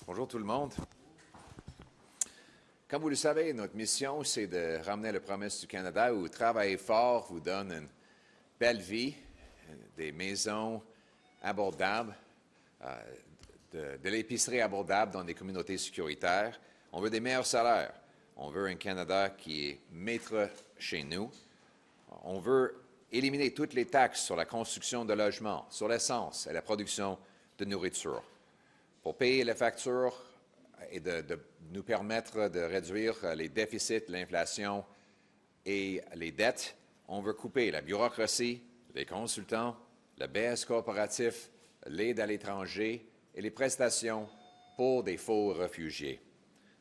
Bonjour tout le monde. Comme vous le savez, notre mission, c'est de ramener la promesse du Canada où travailler fort vous donne une belle vie, des maisons abordables, de l'épicerie abordable dans des communautés sécuritaires. On veut des meilleurs salaires. On veut un Canada qui est maître chez nous. On veut éliminer toutes les taxes sur la construction de logements, sur l'essence et la production de nourriture. Pour payer les factures et de nous permettre de réduire les déficits, l'inflation et les dettes, on veut couper la bureaucratie, les consultants, le BS coopératif, l'aide à l'étranger et les prestations pour des faux réfugiés.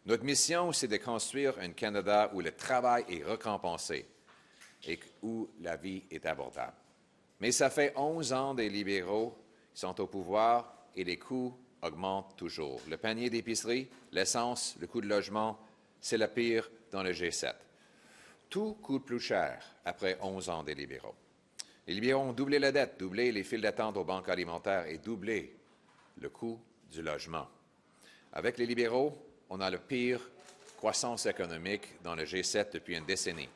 Notre mission, c'est de construire un Canada où le travail est récompensé et où la vie est abordable. Mais ça fait 11 ans des libéraux qui sont au pouvoir et les coûts augmente toujours. Le panier d'épicerie, l'essence, le coût de logement, c'est le pire dans le G7. Tout coûte plus cher après 11 ans des libéraux. Les libéraux ont doublé la dette, doublé les files d'attente aux banques alimentaires et doublé le coût du logement. Avec les libéraux, on a la pire croissance économique dans le G7 depuis une décennie.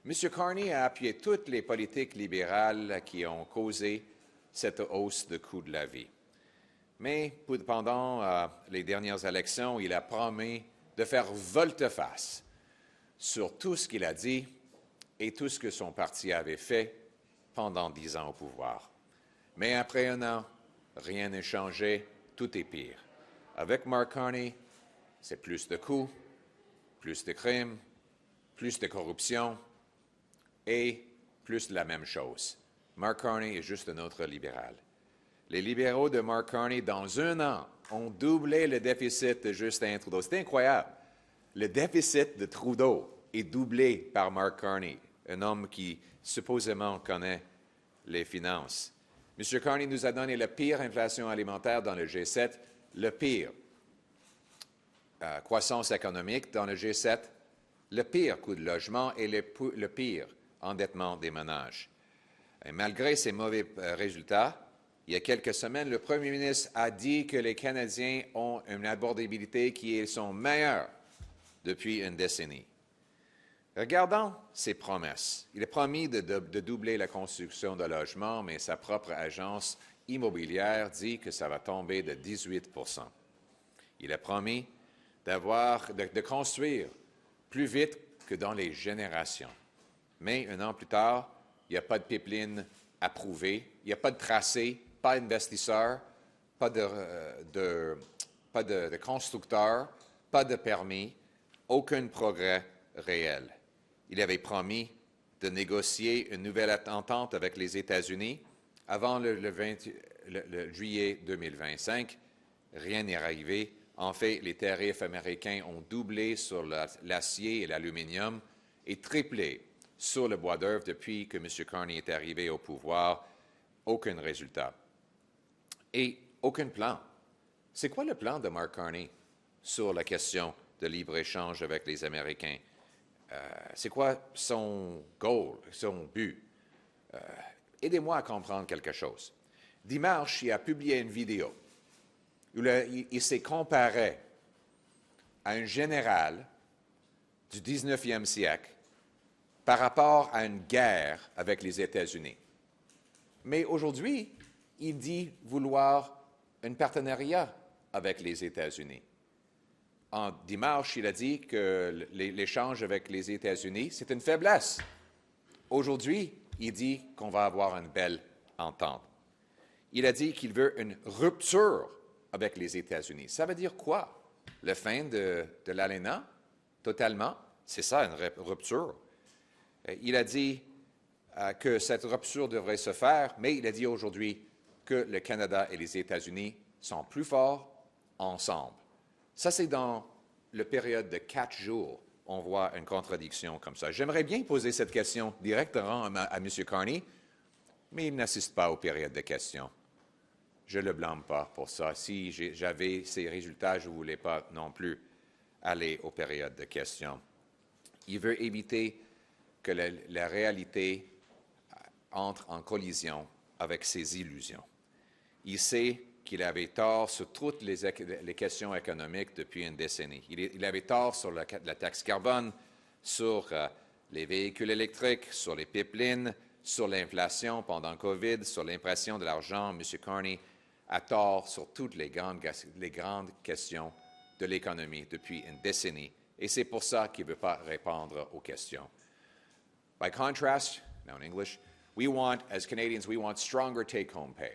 M. Carney a appuyé toutes les politiques libérales qui ont causé cette hausse de coût de la vie. Mais pendant les dernières élections, il a promis de faire volte-face sur tout ce qu'il a dit et tout ce que son parti avait fait pendant 10 ans au pouvoir. Mais après un an, rien n'a changé, tout est pire. Avec Mark Carney, c'est plus de coûts, plus de crimes, plus de corruption et plus de la même chose. Mark Carney est juste un autre libéral. Les libéraux de Mark Carney, dans un an, ont doublé le déficit de Justin Trudeau. C'est incroyable. Le déficit de Trudeau est doublé par Mark Carney, un homme qui supposément connaît les finances. M. Carney nous a donné la pire inflation alimentaire dans le G7, le pire croissance économique dans le G7, le pire coût de logement et le pire endettement des ménages. Et malgré ces mauvais résultats, il y a quelques semaines, le premier ministre a dit que les Canadiens ont une abordabilité qui est son meilleure depuis une décennie. Regardons ses promesses. Il a promis de doubler la construction de logements, mais sa propre agence immobilière dit que ça va tomber de 18 %. Il a promis de construire plus vite que dans les générations. Mais un an plus tard, il n'y a pas de pipeline approuvée, il n'y a pas de tracé, pas d'investisseurs, pas de constructeurs, pas de permis, aucun progrès réel. Il avait promis de négocier une nouvelle entente avec les États-Unis avant le juillet 2025. Rien n'est arrivé. En fait, les tarifs américains ont doublé sur l'acier et l'aluminium et triplé sur le bois d'œuvre depuis que M. Carney est arrivé au pouvoir. Aucun résultat. Et aucun plan. C'est quoi le plan de Mark Carney sur la question de libre-échange avec les Américains? C'est quoi son goal, son but? Aidez-moi à comprendre quelque chose. Dimanche, il a publié une vidéo où il s'est comparé à un général du 19e siècle par rapport à une guerre avec les États-Unis. Mais aujourd'hui, il dit vouloir un partenariat avec les États-Unis. En dimanche, il a dit que l'échange avec les États-Unis, c'est une faiblesse. Aujourd'hui, il dit qu'on va avoir une belle entente. Il a dit qu'il veut une rupture avec les États-Unis. Ça veut dire quoi? La fin de l'ALENA? Totalement? C'est ça, une rupture. Il a dit que cette rupture devrait se faire, mais il a dit aujourd'hui que le Canada et les États-Unis sont plus forts ensemble. Ça, c'est dans la période de 4 jours, on voit une contradiction comme ça. J'aimerais bien poser cette question directement à M. Carney, mais il n'assiste pas aux périodes de questions. Je ne le blâme pas pour ça. Si j'avais ces résultats, je ne voulais pas non plus aller aux périodes de questions. Il veut éviter que la réalité entre en collision avec ses illusions. Il sait qu'il avait tort sur toutes les questions économiques depuis une décennie. Il avait tort sur la taxe carbone, sur les véhicules électriques, sur les pipelines, sur l'inflation pendant COVID, sur l'impression de l'argent. M. Carney a tort sur toutes les grandes questions de l'économie depuis une décennie. Et c'est pour ça qu'il ne veut pas répondre aux questions. By contrast, now in English, we want, as Canadians, we want stronger take-home pay,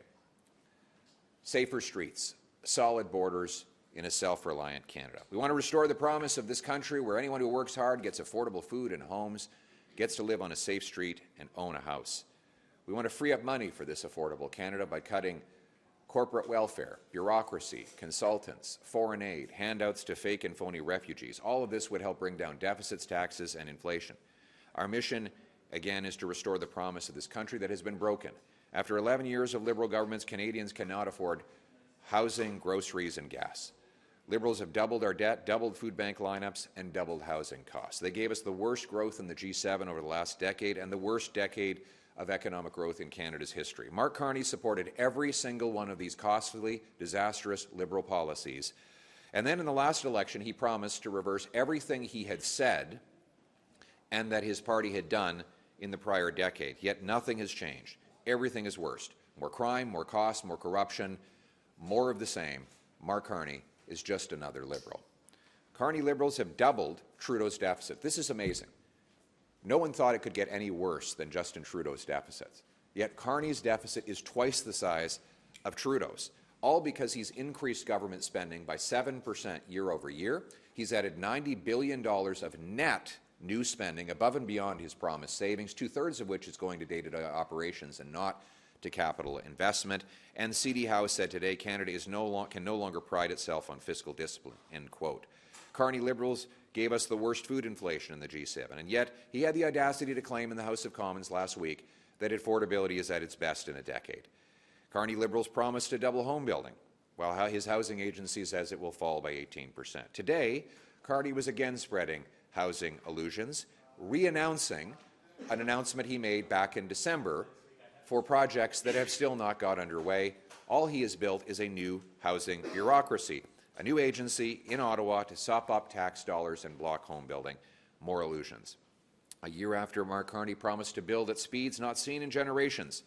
safer streets, solid borders in a self-reliant Canada. We want to restore the promise of this country where anyone who works hard gets affordable food and homes, gets to live on a safe street and own a house. We want to free up money for this affordable Canada by cutting corporate welfare, bureaucracy, consultants, foreign aid, handouts to fake and phony refugees. All of this would help bring down deficits, taxes, and inflation. Our mission, again, is to restore the promise of this country that has been broken. After 11 years of Liberal governments, Canadians cannot afford housing, groceries, and gas. Liberals have doubled our debt, doubled food bank lineups, and doubled housing costs. They gave us the worst growth in the G7 over the last decade and the worst decade of economic growth in Canada's history. Mark Carney supported every single one of these costly, disastrous Liberal policies. And then in the last election, he promised to reverse everything he had said and that his party had done in the prior decade. Yet nothing has changed. Everything is worse. More crime, more cost, more corruption, more of the same. Mark Carney is just another Liberal. Carney Liberals have doubled Trudeau's deficit. This is amazing. No one thought it could get any worse than Justin Trudeau's deficits. Yet Carney's deficit is twice the size of Trudeau's, all because he's increased government spending by 7% year over year. He's added $90 billion of net new spending above and beyond his promised savings, two-thirds of which is going to day-to-day operations and not to capital investment. And C.D. Howe said today, Canada can no longer pride itself on fiscal discipline, end quote. Carney Liberals gave us the worst food inflation in the G7, and yet he had the audacity to claim in the House of Commons last week that affordability is at its best in a decade. Carney Liberals promised to double home building, while his housing agency says it will fall by 18%. Today, Carney was again spreading housing illusions, re-announcing an announcement he made back in December for projects that have still not got underway. All he has built is a new housing bureaucracy, a new agency in Ottawa to sop up tax dollars and block home building. More illusions. A year after Mark Carney promised to build at speeds not seen in generations,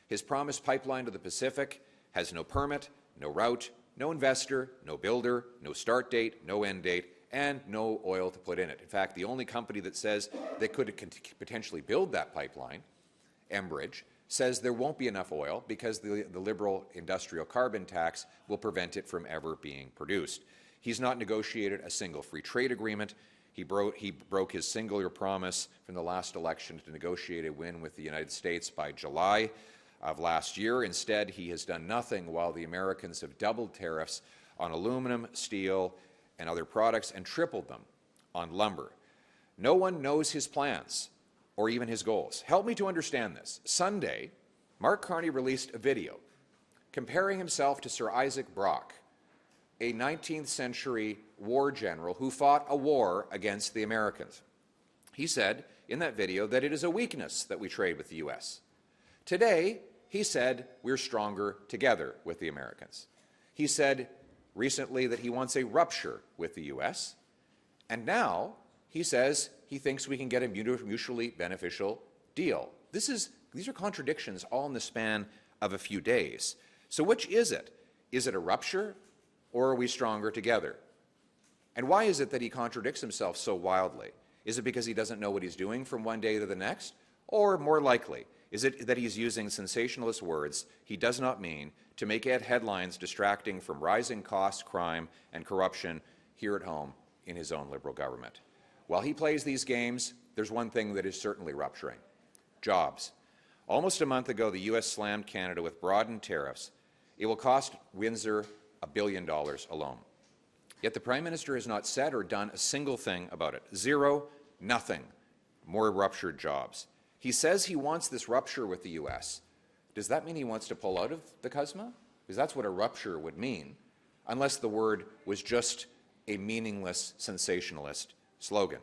his promised pipeline to the Pacific has no permit, no route, no investor, no builder, no start date, no end date, and no oil to put in it. In fact, the only company that says they could potentially build that pipeline, Enbridge, says there won't be enough oil because the Liberal industrial carbon tax will prevent it from ever being produced. He's not negotiated a single free trade agreement. He broke his singular promise from the last election to negotiate a win with the United States by July of last year. Instead, he has done nothing while the Americans have doubled tariffs on aluminum, steel, and other products and tripled them on lumber. No one knows his plans or even his goals. Help me to understand this. Sunday, Mark Carney released a video comparing himself to Sir Isaac Brock, a 19th century war general who fought a war against the Americans. He said in that video that it is a weakness that we trade with the U.S. Today, he said we're stronger together with the Americans. He said recently that he wants a rupture with the U.S., and now he says he thinks we can get a mutually beneficial deal. These are contradictions all in the span of a few days. So which is it? Is it a rupture, or are we stronger together? And why is it that he contradicts himself so wildly? Is it because he doesn't know what he's doing from one day to the next? Or more likely, is it that he's using sensationalist words he does not mean to make headlines distracting from rising costs, crime, and corruption here at home in his own Liberal government? While he plays these games, there's one thing that is certainly rupturing: jobs. Almost a month ago, the U.S. slammed Canada with broadened tariffs. It will cost Windsor $1 billion alone. Yet the Prime Minister has not said or done a single thing about it. Zero, nothing. More ruptured jobs. He says he wants this rupture with the U.S. Does that mean he wants to pull out of the CUSMA? Because that's what a rupture would mean, unless the word was just a meaningless sensationalist slogan.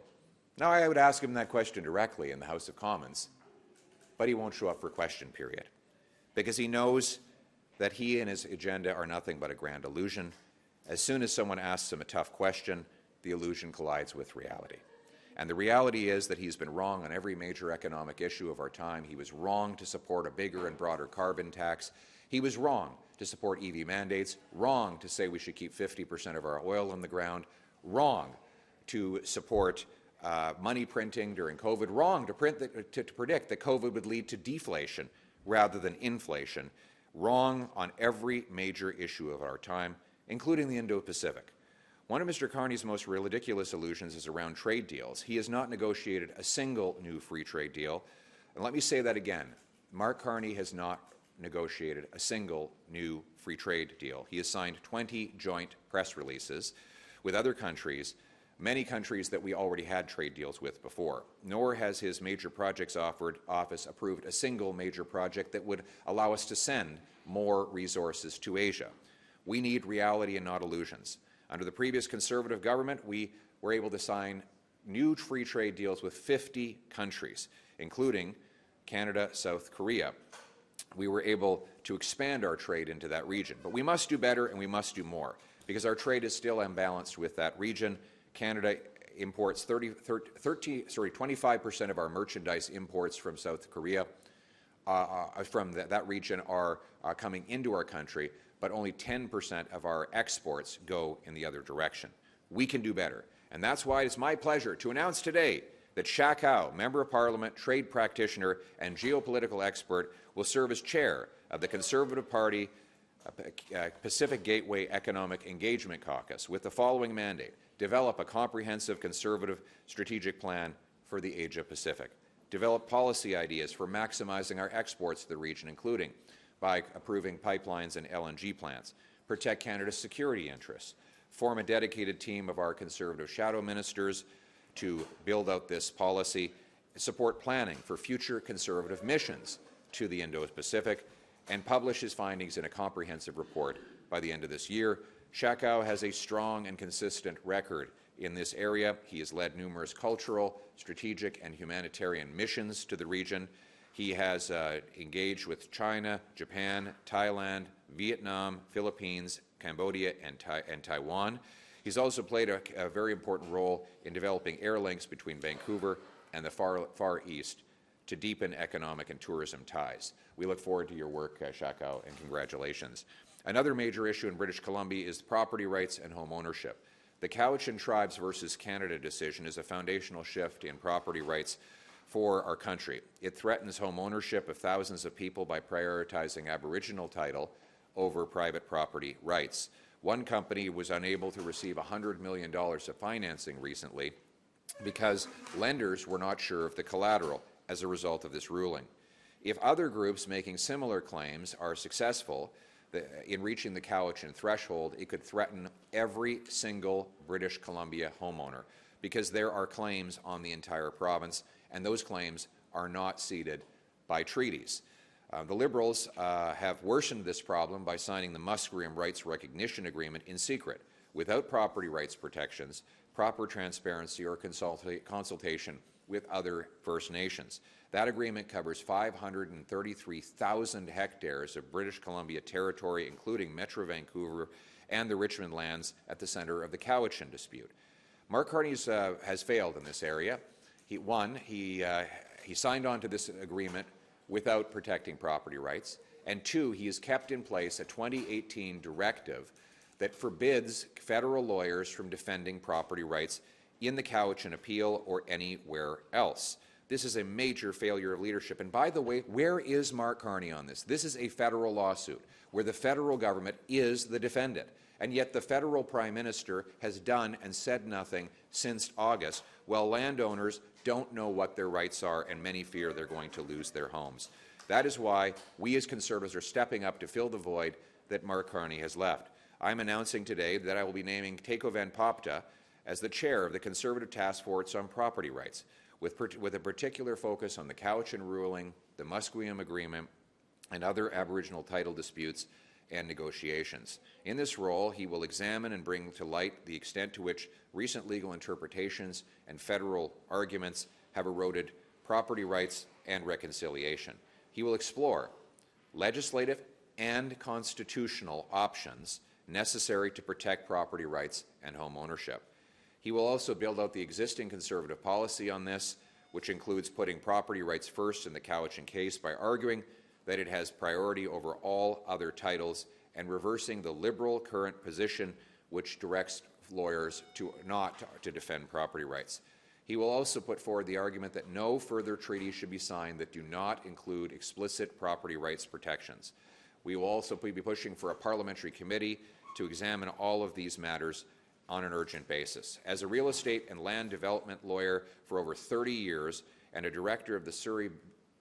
Now, I would ask him that question directly in the House of Commons, but he won't show up for question period because he knows that he and his agenda are nothing but a grand illusion. As soon as someone asks him a tough question, the illusion collides with reality. And the reality is that he's been wrong on every major economic issue of our time. He was wrong to support a bigger and broader carbon tax. He was wrong to support EV mandates, wrong to say we should keep 50% of our oil in the ground, wrong to support money printing during COVID, wrong to predict that COVID would lead to deflation rather than inflation, wrong on every major issue of our time, including the Indo-Pacific. One of Mr. Carney's most ridiculous illusions is around trade deals. He has not negotiated a single new free trade deal. And let me say that again. Mark Carney has not negotiated a single new free trade deal. He has signed 20 joint press releases with other countries, many countries that we already had trade deals with before. Nor has his major projects office approved a single major project that would allow us to send more resources to Asia. We need reality and not illusions. Under the previous Conservative government, we were able to sign new free trade deals with 50 countries, including Canada, South Korea. We were able to expand our trade into that region. But we must do better and we must do more, because our trade is still imbalanced with that region. Canada imports 25% of our merchandise imports from South Korea, from that region are coming into our country, but only 10% of our exports go in the other direction. We can do better. And that's why it's my pleasure to announce today that Chak, Member of Parliament, trade practitioner, and geopolitical expert, will serve as chair of the Conservative Party Pacific Gateway Economic Engagement Caucus with the following mandate: develop a comprehensive Conservative strategic plan for the Asia-Pacific, develop policy ideas for maximizing our exports to the region, including by approving pipelines and LNG plants, protect Canada's security interests, form a dedicated team of our Conservative shadow ministers to build out this policy, support planning for future Conservative missions to the Indo-Pacific, and publish his findings in a comprehensive report by the end of this year. Chak has a strong and consistent record in this area. He has led numerous cultural, strategic, and humanitarian missions to the region. He has engaged with China, Japan, Thailand, Vietnam, Philippines, Cambodia, and Taiwan. He's also played a very important role in developing air links between Vancouver and the Far East to deepen economic and tourism ties. We look forward to your work, Chak, and congratulations. Another major issue in British Columbia is property rights and home ownership. The Cowichan Tribes versus Canada decision is a foundational shift in property rights for our country. It threatens home ownership of thousands of people by prioritizing Aboriginal title over private property rights. One company was unable to receive $100 million of financing recently because lenders were not sure of the collateral as a result of this ruling. If other groups making similar claims are successful in reaching the Cowichan threshold, it could threaten every single British Columbia homeowner, because there are claims on the entire province, and those claims are not ceded by treaties. The Liberals have worsened this problem by signing the Musqueam Rights Recognition Agreement in secret, without property rights protections, proper transparency, or consultation with other First Nations. That agreement covers 533,000 hectares of British Columbia territory, including Metro Vancouver and the Richmond lands at the centre of the Cowichan dispute. Mark Carney has failed in this area. He signed on to this agreement without protecting property rights, and two, he has kept in place a 2018 directive that forbids federal lawyers from defending property rights in the Cowichan appeal or anywhere else. This is a major failure of leadership. And by the way, where is Mark Carney on this? This is a federal lawsuit where the federal government is the defendant. And yet the federal Prime Minister has done and said nothing since August, while landowners don't know what their rights are, and many fear they're going to lose their homes. That is why we as Conservatives are stepping up to fill the void that Mark Carney has left. I'm announcing today that I will be naming Tako van Popta as the chair of the Conservative Task Force on Property Rights, with a particular focus on the Cowichan ruling, the Musqueam Agreement, and other Aboriginal title disputes and negotiations. In this role, he will examine and bring to light the extent to which recent legal interpretations and federal arguments have eroded property rights and reconciliation. He will explore legislative and constitutional options necessary to protect property rights and home ownership. He will also build out the existing Conservative policy on this, which includes putting property rights first in the Cowichan case by arguing that it has priority over all other titles and reversing the Liberal current position which directs lawyers not to defend property rights. He will also put forward the argument that no further treaties should be signed that do not include explicit property rights protections. We will also be pushing for a parliamentary committee to examine all of these matters on an urgent basis. As a real estate and land development lawyer for over 30 years and a director of the Surrey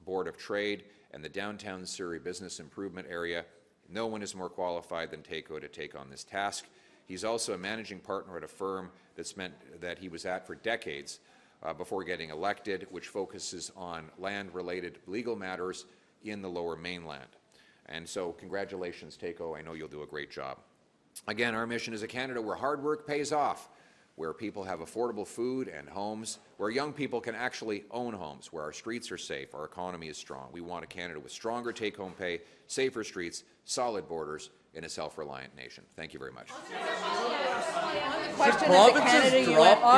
Board of Trade and the downtown Surrey Business Improvement Area, no one is more qualified than Tako to take on this task. He's also a managing partner at a firm that he was at for decades before getting elected, which focuses on land-related legal matters in the Lower Mainland. And so congratulations, Tako. I know you'll do a great job. Again, our mission is a Canada where hard work pays off, where people have affordable food and homes, where young people can actually own homes, where our streets are safe, our economy is strong. We want a Canada with stronger take-home pay, safer streets, solid borders, and a self-reliant nation. Thank you very much. On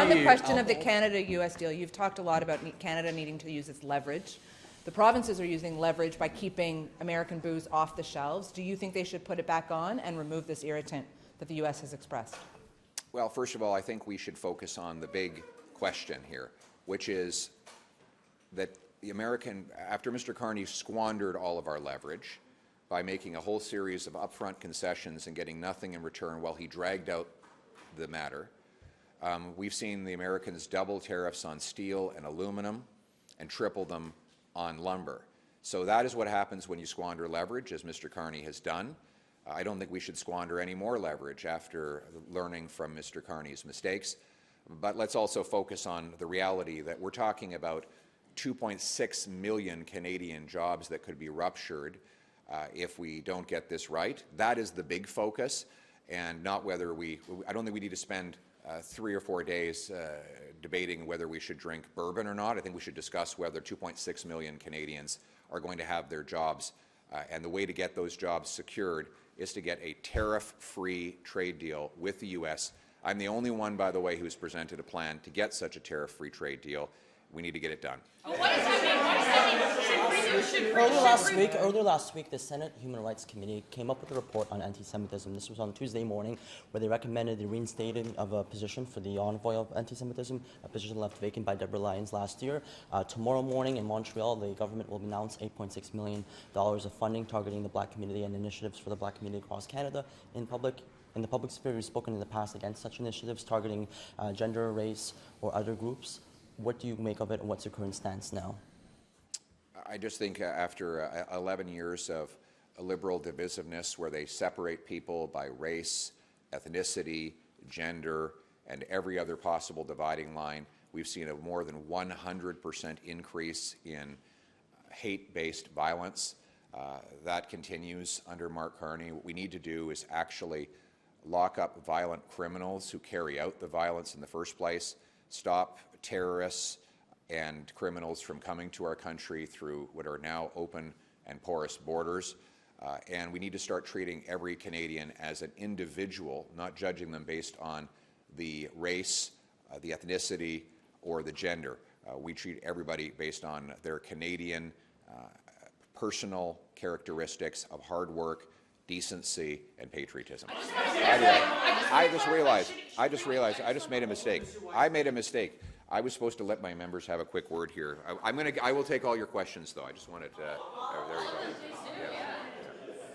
the question of the Canada-U.S. deal, you've talked a lot about Canada needing to use its leverage. The provinces are using leverage by keeping American booze off the shelves. Do you think they should put it back on and remove this irritant that the U.S. has expressed? Well, first of all, I think we should focus on the big question here, which is that after Mr. Carney squandered all of our leverage by making a whole series of upfront concessions and getting nothing in return while he dragged out the matter, we've seen the Americans double tariffs on steel and aluminum and triple them on lumber. So that is what happens when you squander leverage, as Mr. Carney has done. I don't think we should squander any more leverage after learning from Mr. Carney's mistakes. But let's also focus on the reality that we're talking about 2.6 million Canadian jobs that could be ruptured if we don't get this right. That is the big focus, and not whether I don't think we need to spend 3 or 4 days debating whether we should drink bourbon or not. I think we should discuss whether 2.6 million Canadians are going to have their jobs. And the way to get those jobs secured is to get a tariff-free trade deal with the U.S. I'm the only one, by the way, who's presented a plan to get such a tariff-free trade deal. We need to get it done. What does that mean? What does that mean? Earlier last week, the Senate Human Rights Committee came up with a report on anti-Semitism. This was on Tuesday morning, where they recommended the reinstating of a position for the envoy of anti-Semitism, a position left vacant by Deborah Lyons last year. Tomorrow morning in Montreal, the government will announce $8.6 million of funding targeting the Black community and initiatives for the Black community across Canada. In the public sphere, we've spoken in the past against such initiatives targeting gender, race, or other groups. What do you make of it, and what's your current stance now? I just think after 11 years of a liberal divisiveness where they separate people by race, ethnicity, gender, and every other possible dividing line, we've seen a more than 100% increase in hate-based violence. That continues under Mark Carney. What we need to do is actually lock up violent criminals who carry out the violence in the first place, stop terrorists and criminals from coming to our country through what are now open and porous borders. And we need to start treating every Canadian as an individual, not judging them based on the race, the ethnicity, or the gender. We treat everybody based on their Canadian personal characteristics of hard work, decency, and patriotism. By the way, I just realized I just made a mistake. I made a mistake. I was supposed to let my members have a quick word here. I will take all your questions, though. I just wanted to. There you go. Yeah.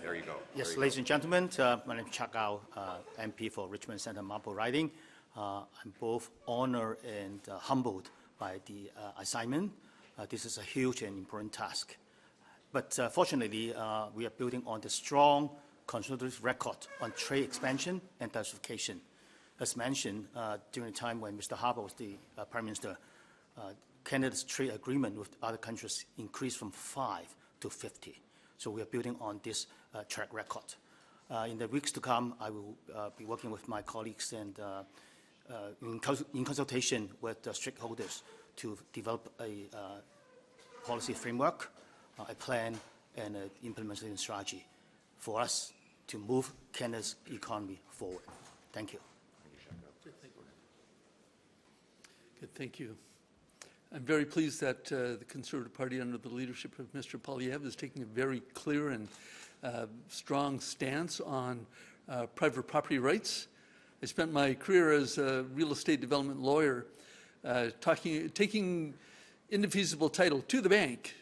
There you go. Yes, ladies and gentlemen, my name is Chak, MP for Richmond Centre Marple Riding. I'm both honored and humbled by the assignment. This is a huge and important task. But fortunately, we are building on the strong conservative record on trade expansion and diversification. As mentioned, during the time when Mr. Harper was the Prime Minister, Canada's trade agreement with other countries increased from 5 to 50. So we are building on this track record. In the weeks to come, I will be working with my colleagues and in consultation with the stakeholders to develop a policy framework, a plan, and an implementation strategy. for us to move Canada's economy forward. Thank you. Good, thank you. I'm very pleased that the Conservative Party, under the leadership of Mr. Poilievre, is taking a very clear and strong stance on private property rights. I spent my career as a real estate development lawyer taking indefeasible title to the bank.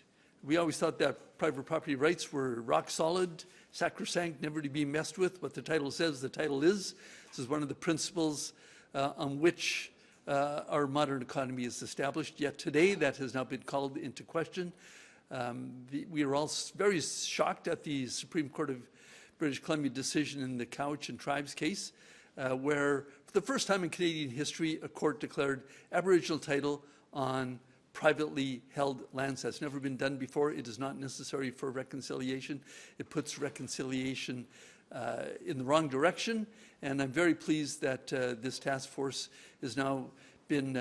We always thought that private property rights were rock solid, sacrosanct, never to be messed with. What the title says, the title is. This is one of the principles on which our modern economy is established. Yet today, that has now been called into question. We are all very shocked at the Supreme Court of British Columbia decision in the Cowichan and Tribes case, where for the first time in Canadian history, a court declared Aboriginal title on privately held lands. That's never been done before. It is not necessary for reconciliation. It puts reconciliation in the wrong direction, and I'm very pleased that this task force has now been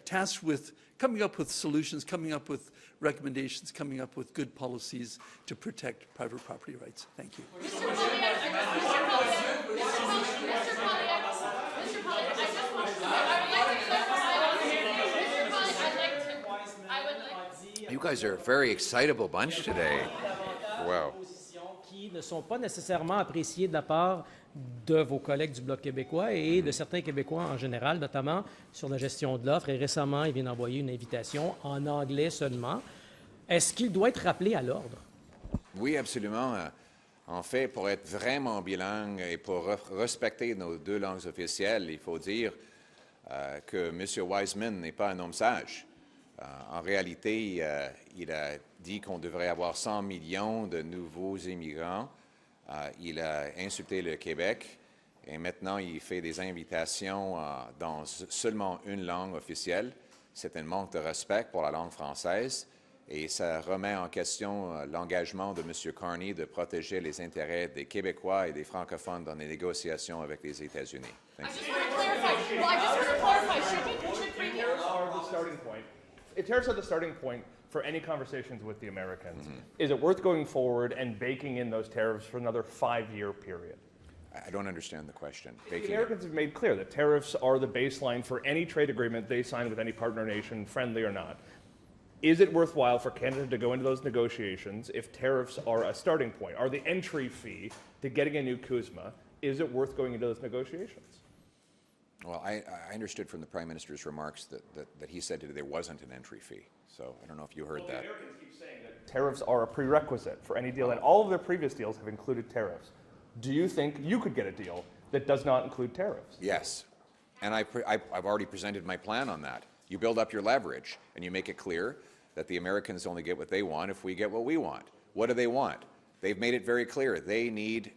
tasked with coming up with solutions, coming up with recommendations, coming up with good policies to protect private property rights. Thank you. You guys are a very excitable bunch today. Wow. Qui ne sont pas nécessairement appréciées de la part de vos collègues du Bloc québécois et de certains Québécois en général, notamment sur la gestion de l'offre. Et récemment, il vient d'envoyer une invitation en anglais seulement. Est-ce qu'il doit être rappelé à l'ordre? Oui, absolument. En fait, pour être vraiment bilingue et pour respecter nos deux langues officielles, il faut dire que M. Wiseman n'est pas un homme sage. En réalité, il a dit qu'on devrait avoir 100 millions de nouveaux immigrants. Il a insulté le Québec et maintenant il fait des invitations dans seulement une langue officielle. C'est un manque de respect pour la langue française et ça remet en question l'engagement de M. Carney de protéger les intérêts des Québécois et des francophones dans les négociations avec les États-Unis. I just want to clarify. Should premiers? Tariffs are the starting point for any conversations with the Americans. Is it worth going forward and baking in those tariffs for another 5-year period? I don't understand the question. The Americans have made clear that tariffs are the baseline for any trade agreement they sign with any partner nation, friendly or not. Is it worthwhile for Canada to go into those negotiations if tariffs are a starting point? Are the entry fee to getting a new CUSMA, is it worth going into those negotiations? Well, I understood from the Prime Minister's remarks that he said there wasn't an entry fee. So I don't know if you heard that. The Americans keep saying that tariffs are a prerequisite for any deal, and all of their previous deals have included tariffs. Do you think you could get a deal that does not include tariffs? Yes. And I've already presented my plan on that. You build up your leverage, and you make it clear that the Americans only get what they want if we get what we want. What do they want? They've made it very clear. They need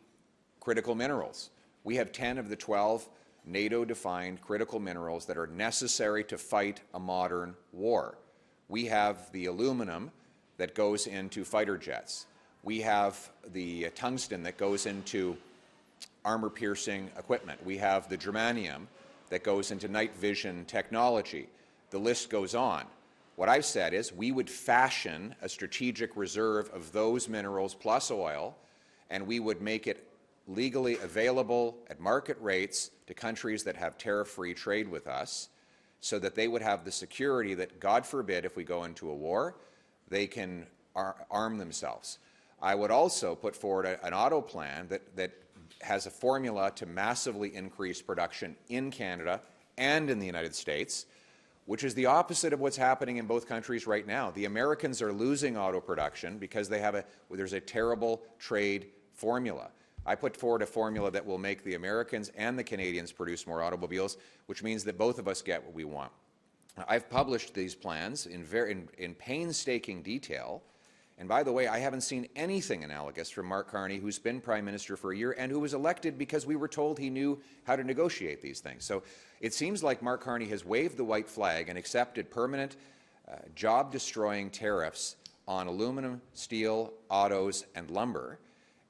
critical minerals. We have 10 of the 12 NATO-defined critical minerals that are necessary to fight a modern war. We have the aluminum that goes into fighter jets. We have the tungsten that goes into armor-piercing equipment. We have the germanium that goes into night vision technology. The list goes on. What I've said is we would fashion a strategic reserve of those minerals plus oil, and we would make it legally available at market rates to countries that have tariff-free trade with us, so that they would have the security that, God forbid, if we go into a war, they can arm themselves. I would also put forward an auto plan that has a formula to massively increase production in Canada and in the United States, which is the opposite of what's happening in both countries right now. The Americans are losing auto production because there's a terrible trade formula. I put forward a formula that will make the Americans and the Canadians produce more automobiles, which means that both of us get what we want. I've published these plans in painstaking detail. And by the way, I haven't seen anything analogous from Mark Carney, who's been Prime Minister for a year and who was elected because we were told he knew how to negotiate these things. So it seems like Mark Carney has waved the white flag and accepted permanent job-destroying tariffs on aluminum, steel, autos, and lumber.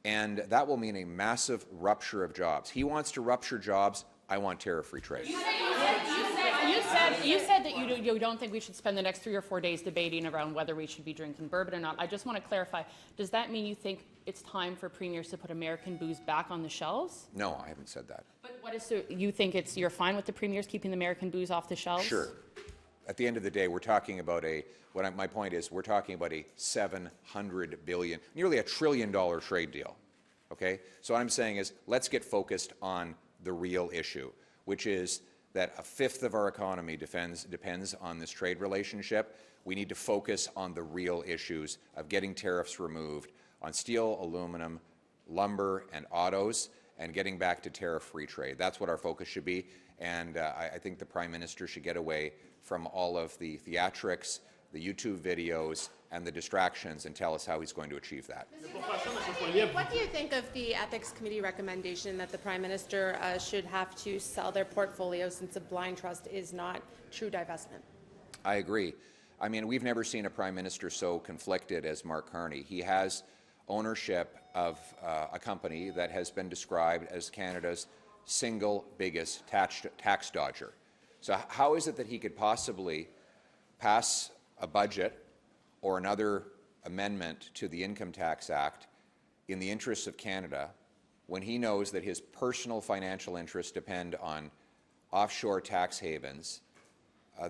And that will mean a massive rupture of jobs. He wants to rupture jobs I want tariff-free trade. You said that you don't think we should spend the next 3 or 4 days debating around whether we should be drinking bourbon or not. I just want to clarify, does that mean you think it's time for premiers to put American booze back on the shelves? No, I haven't said that. But what is you think you're fine with the premiers keeping the American booze off the shelves? Sure. At the end of the day, we're talking about my point is we're talking about a $700 billion, nearly $1 trillion trade deal. Okay? So what I'm saying is let's get focused on the real issue, which is that a fifth of our economy depends on this trade relationship. We need to focus on the real issues of getting tariffs removed on steel, aluminum, lumber, and autos, and getting back to tariff-free trade. That's what our focus should be, and I think the Prime Minister should get away from all of the theatrics, the YouTube videos, and the distractions and tell us how he's going to achieve that. What do you think of the Ethics Committee recommendation that the Prime Minister should have to sell their portfolio since a blind trust is not true divestment? I agree. I mean, we've never seen a Prime Minister so conflicted as Mark Carney. He has ownership of a company that has been described as Canada's single biggest tax dodger. So how is it that he could possibly pass a budget or another amendment to the Income Tax Act in the interests of Canada when he knows that his personal financial interests depend on offshore tax havens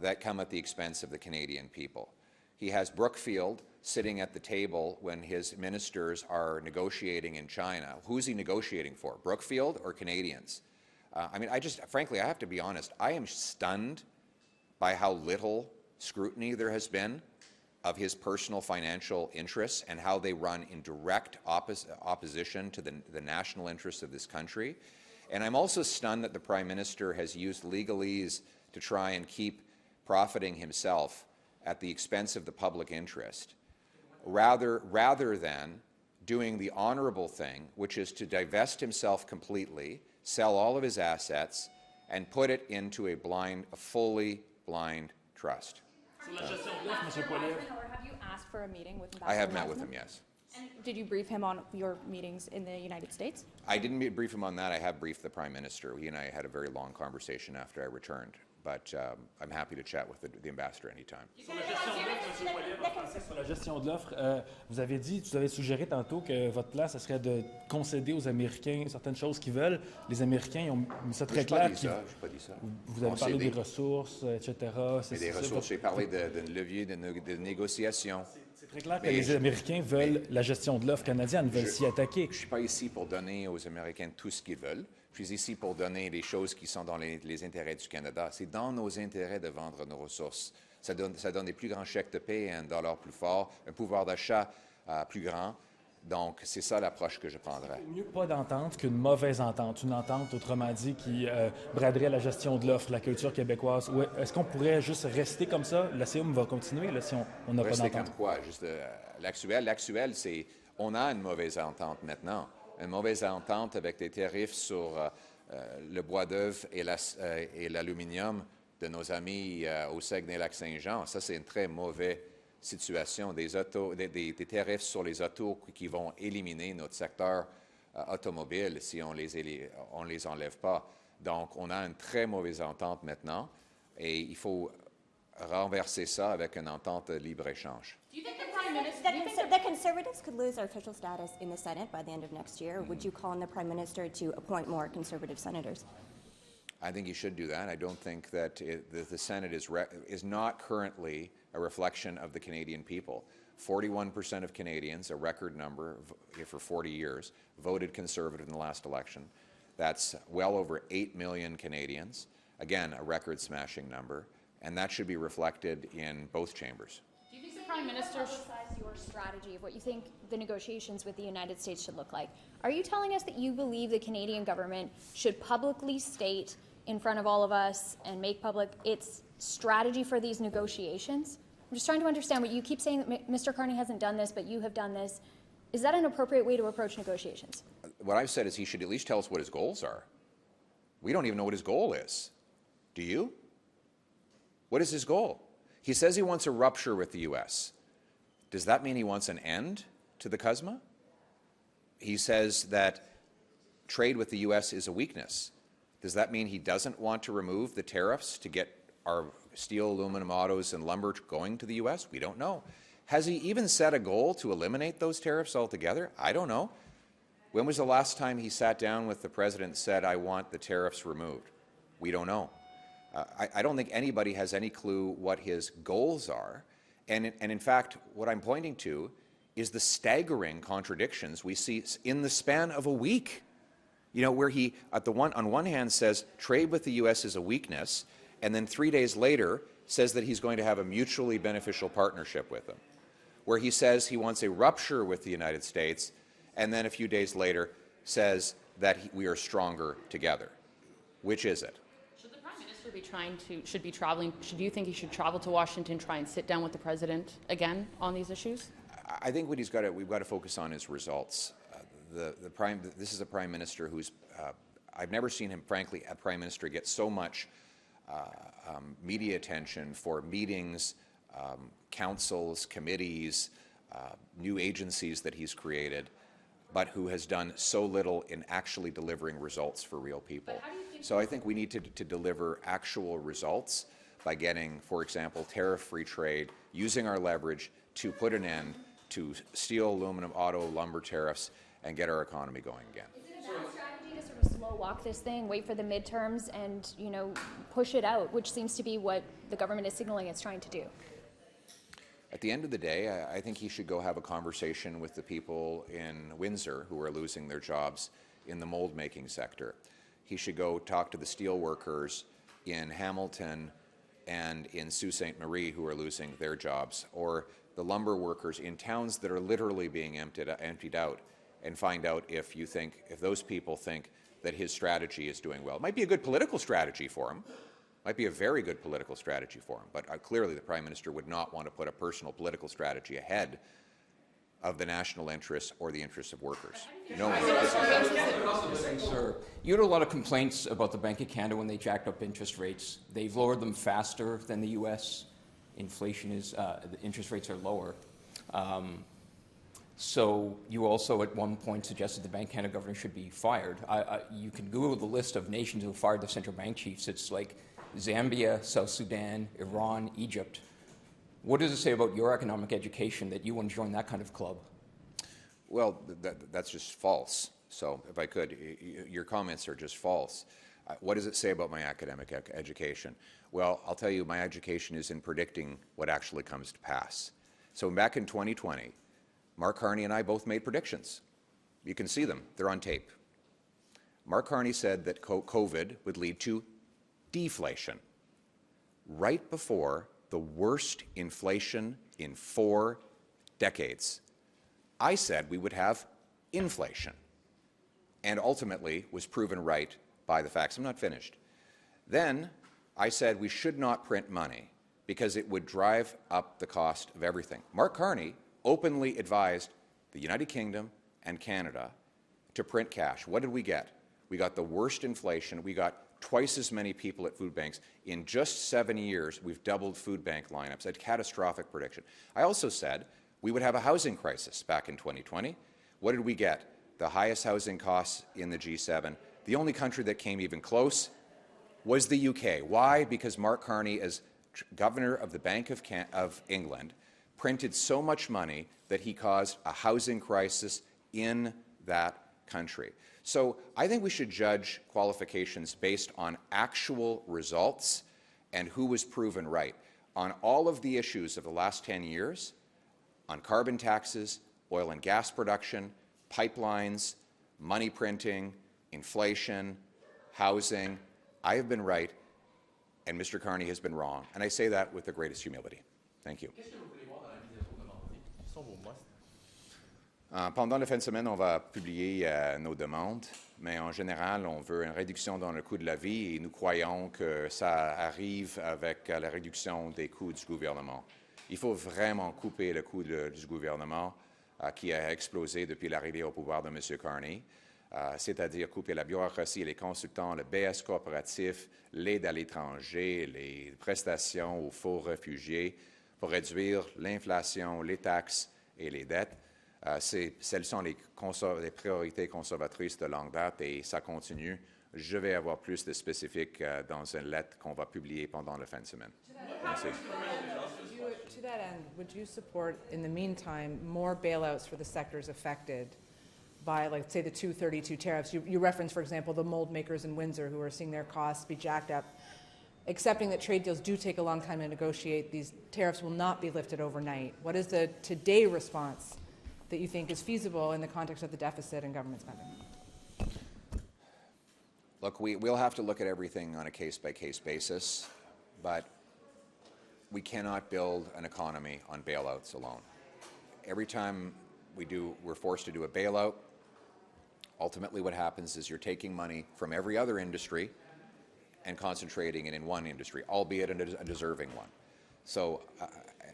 that come at the expense of the Canadian people? He has Brookfield sitting at the table when his ministers are negotiating in China. Who's he negotiating for, Brookfield or Canadians? I mean, frankly, I have to be honest, I am stunned by how little scrutiny there has been of his personal financial interests and how they run in direct opposition to the national interests of this country. And I'm also stunned that the Prime Minister has used legalese to try and keep profiting himself at the expense of the public interest, rather than doing the honorable thing, which is to divest himself completely, sell all of his assets, and put it into a fully blind trust. Have you asked for a meeting with Ambassador I have met Hosmer? with him, yes. And did you brief him on your meetings in the United States? I didn't brief him on that. I have briefed the Prime Minister. He and I had a very long conversation after I returned. But I'm happy to chat with the ambassador anytime. Sur la gestion de l'offre, vous avez suggéré tantôt que votre plan, ce serait de concéder aux Américains certaines choses qu'ils veulent. Les Américains ils ont mis ça très clair. Je n'ai pas dit ça. Vous avez parlé des ressources, etc. Mais des ressources, j'ai parlé de levier de négociation. C'est très clair que les Américains veulent la gestion de l'offre canadienne, veulent s'y attaquer. Je ne suis pas ici pour donner aux Américains tout ce qu'ils veulent. Je suis ici pour donner les choses qui sont dans les intérêts du Canada. C'est dans nos intérêts de vendre nos ressources. Ça donne des plus grands chèques de paie, un dollar plus fort, un pouvoir d'achat plus grand. Donc, c'est ça l'approche que je prendrais. Mieux pas d'entente qu'une mauvaise entente. Une entente, autrement dit, qui braderait la gestion de l'offre, la culture québécoise. Ou est-ce qu'on pourrait juste rester comme ça? La CUM va continuer là, si on n'a pas d'entente. Rester comme quoi? Juste l'actuel, c'est on a une mauvaise entente maintenant. Une mauvaise entente avec des tarifs sur le bois d'œuvre et l'aluminium de nos amis au Saguenay-Lac-Saint-Jean. Ça, c'est une très mauvaise situation. Des tarifs sur les autos qui vont éliminer notre secteur automobile si on les enlève pas. Donc, on a une très mauvaise entente maintenant et il faut renverser ça avec une entente de libre-échange. The Conservatives could lose their official status in the Senate by the end of next year. Would you call on the Prime Minister to appoint more Conservative senators? I think he should do that. I don't think that the Senate is not currently a reflection of the Canadian people. 41% of Canadians, a record number for 40 years, voted Conservative in the last election. That's well over 8 million Canadians. Again, a record-smashing number. And that should be reflected in both chambers. Do you think the Prime Minister your strategy of what you think the negotiations with the United States should look like? Are you telling us that you believe the Canadian government should publicly state in front of all of us and make public its strategy for these negotiations? I'm just trying to understand what you keep saying that Mr. Carney hasn't done this, but you have done this. Is that an appropriate way to approach negotiations? What I've said is he should at least tell us what his goals are. We don't even know what his goal is. Do you? What is his goal? He says he wants a rupture with the U.S. Does that mean he wants an end to the CUSMA? He says that trade with the U.S. is a weakness. Does that mean he doesn't want to remove the tariffs to get our steel, aluminum, autos, and lumber going to the U.S.? We don't know. Has he even set a goal to eliminate those tariffs altogether? I don't know. When was the last time he sat down with the president and said, I want the tariffs removed? We don't know. I don't think anybody has any clue what his goals are. And in fact, what I'm pointing to is the staggering contradictions we see in the span of a week. You know, where he, on one hand, says trade with the U.S. is a weakness, and then 3 days later says that he's going to have a mutually beneficial partnership with them. Where he says he wants a rupture with the United States, and then a few days later says that we are stronger together. Which is it? Should the Prime Minister be traveling, do you think he should travel to Washington, try and sit down with the President again on these issues? I think what we've got to focus on is results. This is a Prime Minister who's, I've never seen him, frankly, a Prime Minister get so much media attention for meetings, councils, committees, new agencies that he's created, but who has done so little in actually delivering results for real people. So I think we need to deliver actual results by getting, for example, tariff-free trade, using our leverage to put an end to steel, aluminum, auto, lumber tariffs, and get our economy going again. Is it a bad strategy to sort of slow walk this thing, wait for the midterms, and push it out, which seems to be what the government is signaling it's trying to do? At the end of the day, I think he should go have a conversation with the people in Windsor who are losing their jobs in the mold-making sector. He should go talk to the steel workers in Hamilton and in Sault Ste. Marie who are losing their jobs, or the lumber workers in towns that are literally being emptied out, and find out if those people think that his strategy is doing well. It might be a good political strategy for him. Might be a very good political strategy for him, but clearly the Prime Minister would not want to put a personal political strategy ahead of the national interests or the interests of workers. No one would. Sir, you had a lot of complaints about the Bank of Canada when they jacked up interest rates. They've lowered them faster than the U.S. Inflation is, the interest rates are lower. So you also at one point suggested the Bank of Canada governor should be fired. You can Google the list of nations who fired the central bank chiefs. It's like Zambia, South Sudan, Iran, Egypt. What does it say about your economic education that you want to join that kind of club? Well, that's just false. So if I could, your comments are just false. What does it say about my academic education? Well, I'll tell you, my education is in predicting what actually comes to pass. So back in 2020, Mark Carney and I both made predictions. You can see them. They're on tape. Mark Carney said that COVID would lead to deflation right before the worst inflation in 4 decades. I said we would have inflation, and ultimately was proven right by the facts. I'm not finished. Then I said we should not print money because it would drive up the cost of everything. Mark Carney openly advised the United Kingdom and Canada to print cash. What did we get? We got the worst inflation. We got twice as many people at food banks. In just 7 years, we've doubled food bank lineups, a catastrophic prediction. I also said we would have a housing crisis back in 2020. What did we get? The highest housing costs in the G7. The only country that came even close was the UK. Why? Because Mark Carney, as governor of the Bank of England, printed so much money that he caused a housing crisis in that country. So I think we should judge qualifications based on actual results and who was proven right. On all of the issues of the last 10 years, on carbon taxes, oil and gas production, pipelines, money printing, inflation, housing, I have been right and Mr. Carney has been wrong. And I say that with the greatest humility. Thank you. Pendant la fin de semaine, on va publier nos demandes, mais en général, on veut une réduction dans le coût de la vie et nous croyons que ça arrive avec la réduction des coûts du gouvernement. Il faut vraiment couper le coût du gouvernement qui a explosé depuis l'arrivée au pouvoir de M. Carney, c'est-à-dire couper la bureaucratie, les consultants, le BS coopératif, l'aide à l'étranger, les prestations aux faux réfugiés pour réduire l'inflation, les taxes et les dettes. Celles sont les priorités conservatrices de longue date et ça continue Je vais avoir plus de spécifiques dans une lettre qu'on va publier pendant la fin de semaine. Merci. To that end, would you support, in the meantime, more bailouts for the sectors affected by, like, say, the 232 tariffs? You referenced, for example, the mold makers in Windsor who are seeing their costs be jacked up. Accepting that trade deals do take a long time to negotiate, these tariffs will not be lifted overnight. What is the today response that you think is feasible in the context of the deficit and government spending? Look, we'll have to look at everything on a case-by-case basis, but we cannot build an economy on bailouts alone. Every time we're forced to do a bailout, ultimately what happens is you're taking money from every other industry and concentrating it in one industry, albeit a deserving one. So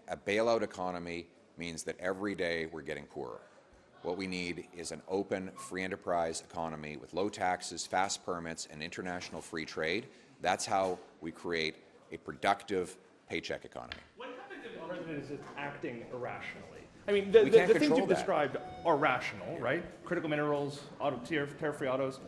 a bailout economy means that every day we're getting poorer. What we need is an open, free enterprise economy with low taxes, fast permits, and international free trade. That's how we create a productive paycheck economy. What happens if the president is acting irrationally? I mean, the things you've described are rational, right? Critical minerals, tariff-free autos.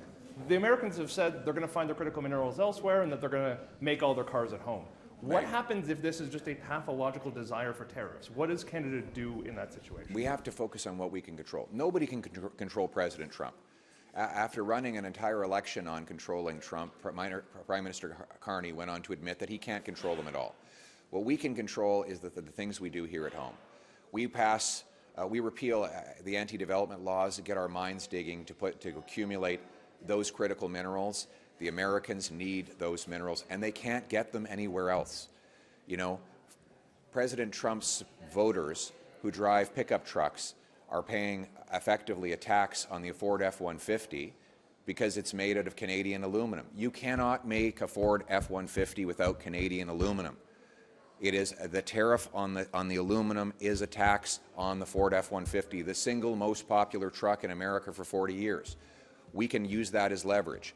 The Americans have said they're going to find their critical minerals elsewhere and that they're going to make all their cars at home. What happens if this is just a pathological desire for tariffs? What does Canada do in that situation? We have to focus on what we can control. Nobody can control President Trump. After running an entire election on controlling Trump, Prime Minister Carney went on to admit that he can't control them at all. What we can control is the things we do here at home. We repeal the anti-development laws to get our mines digging to accumulate those critical minerals. The Americans need those minerals, and they can't get them anywhere else. You know, President Trump's voters who drive pickup trucks are paying effectively a tax on the Ford F-150 because it's made out of Canadian aluminum. You cannot make a Ford F-150 without Canadian aluminum. It is the tariff on the aluminum is a tax on the Ford F-150, the single most popular truck in America for 40 years. We can use that as leverage.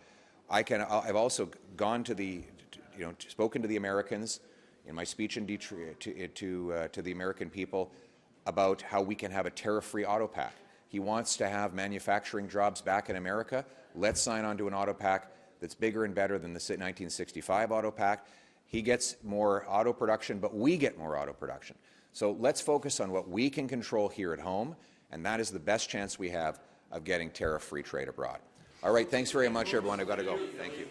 I've also gone to spoken to the Americans in my speech in Detroit to the American people about how we can have a tariff-free auto pact. He wants to have manufacturing jobs back in America. Let's sign on to an auto pact that's bigger and better than the 1965 auto pact. He gets more auto production, but we get more auto production. So let's focus on what we can control here at home, and that is the best chance we have of getting tariff-free trade abroad. All right, thanks very much, everyone. I've got to go. Thank you.